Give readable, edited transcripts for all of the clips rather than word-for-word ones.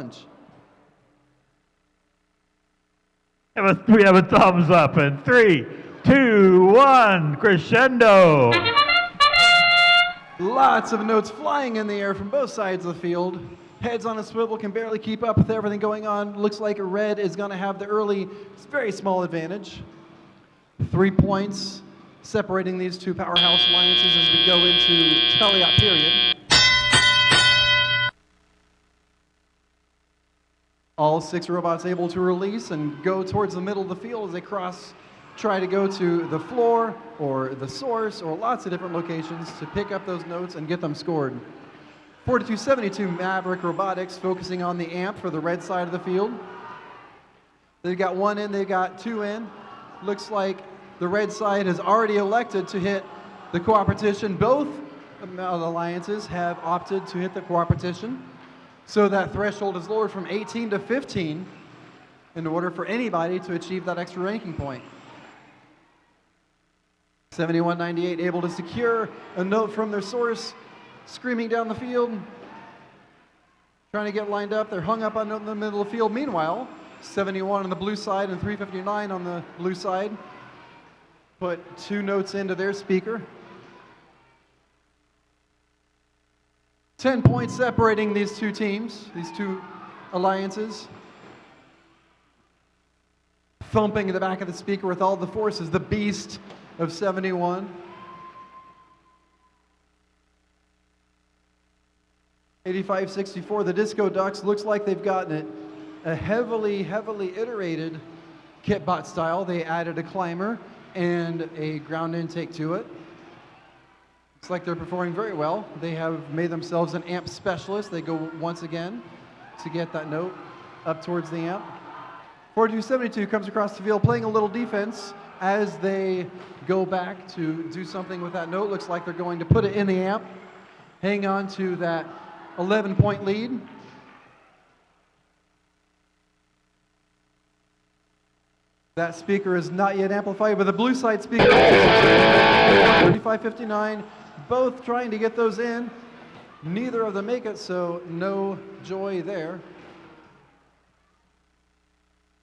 challenge. We have a thumbs up in 3, 2, 1, crescendo. Lots of notes flying in the air from both sides of the field. Heads on a swivel, can barely keep up with everything going on. Looks like red is going to have the early, very small advantage. 3 points separating these two powerhouse alliances as we go into teleop period. All 6 robots able to release and go towards the middle of the field as they try to go to the floor or the source or lots of different locations to pick up those notes and get them scored. 4272 Maverick Robotics focusing on the amp for the red side of the field. They've got 1 in, they've got 2 in. Looks like the red side has already elected to hit the cooperation. Both alliances have opted to hit the cooperation. So that threshold is lowered from 18 to 15 in order for anybody to achieve that extra ranking point. 7198 able to secure a note from their source, screaming down the field, trying to get lined up. They're hung up on the middle of the field. Meanwhile, 71 on the blue side and 359 on the blue side put 2 notes into their speaker. 10 points separating these two teams, these two alliances. Thumping in the back of the speaker with all the forces, the beast of 71. 8564, the Disco Ducks, looks like they've gotten it a heavily iterated kitbot style. They added a climber and a ground intake to it. Looks like they're performing very well. They have made themselves an amp specialist. They go once again to get that note up towards the amp. 4272 comes across the field playing a little defense as they go back to do something with that note. Looks like they're going to put it in the amp, hang on to that 11-point lead. That speaker is not yet amplified, but the blue side speaker is 3559, both trying to get those in. Neither of them make it, so no joy there.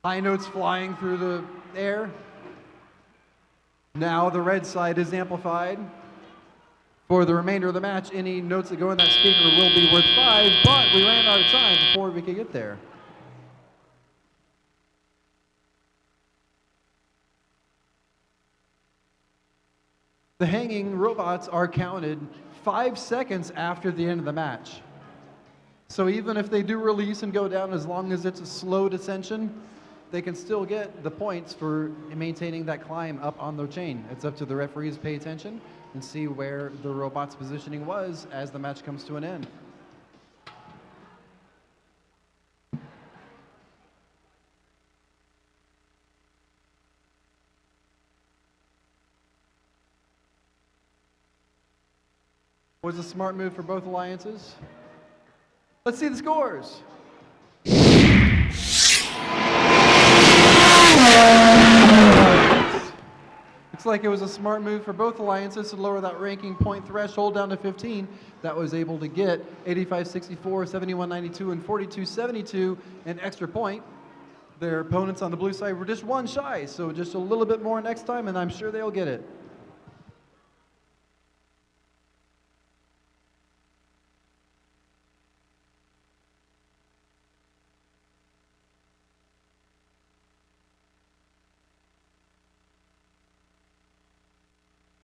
High notes flying through the air. Now the red side is amplified. For the remainder of the match, any notes that go in that speaker will be worth 5, but we ran out of time before we could get there. The hanging robots are counted 5 seconds after the end of the match. So even if they do release and go down, as long as it's a slow descension, they can still get the points for maintaining that climb up on the chain. It's up to the referees to pay attention and see where the robot's positioning was as the match comes to an end. Was a smart move for both alliances. Let's see the scores. Looks like it was a smart move for both alliances to lower that ranking point threshold down to 15. That was able to get 8564, 7192, and 4272 an extra point. Their opponents on the blue side were just 1 shy, so just a little bit more next time, and I'm sure they'll get it.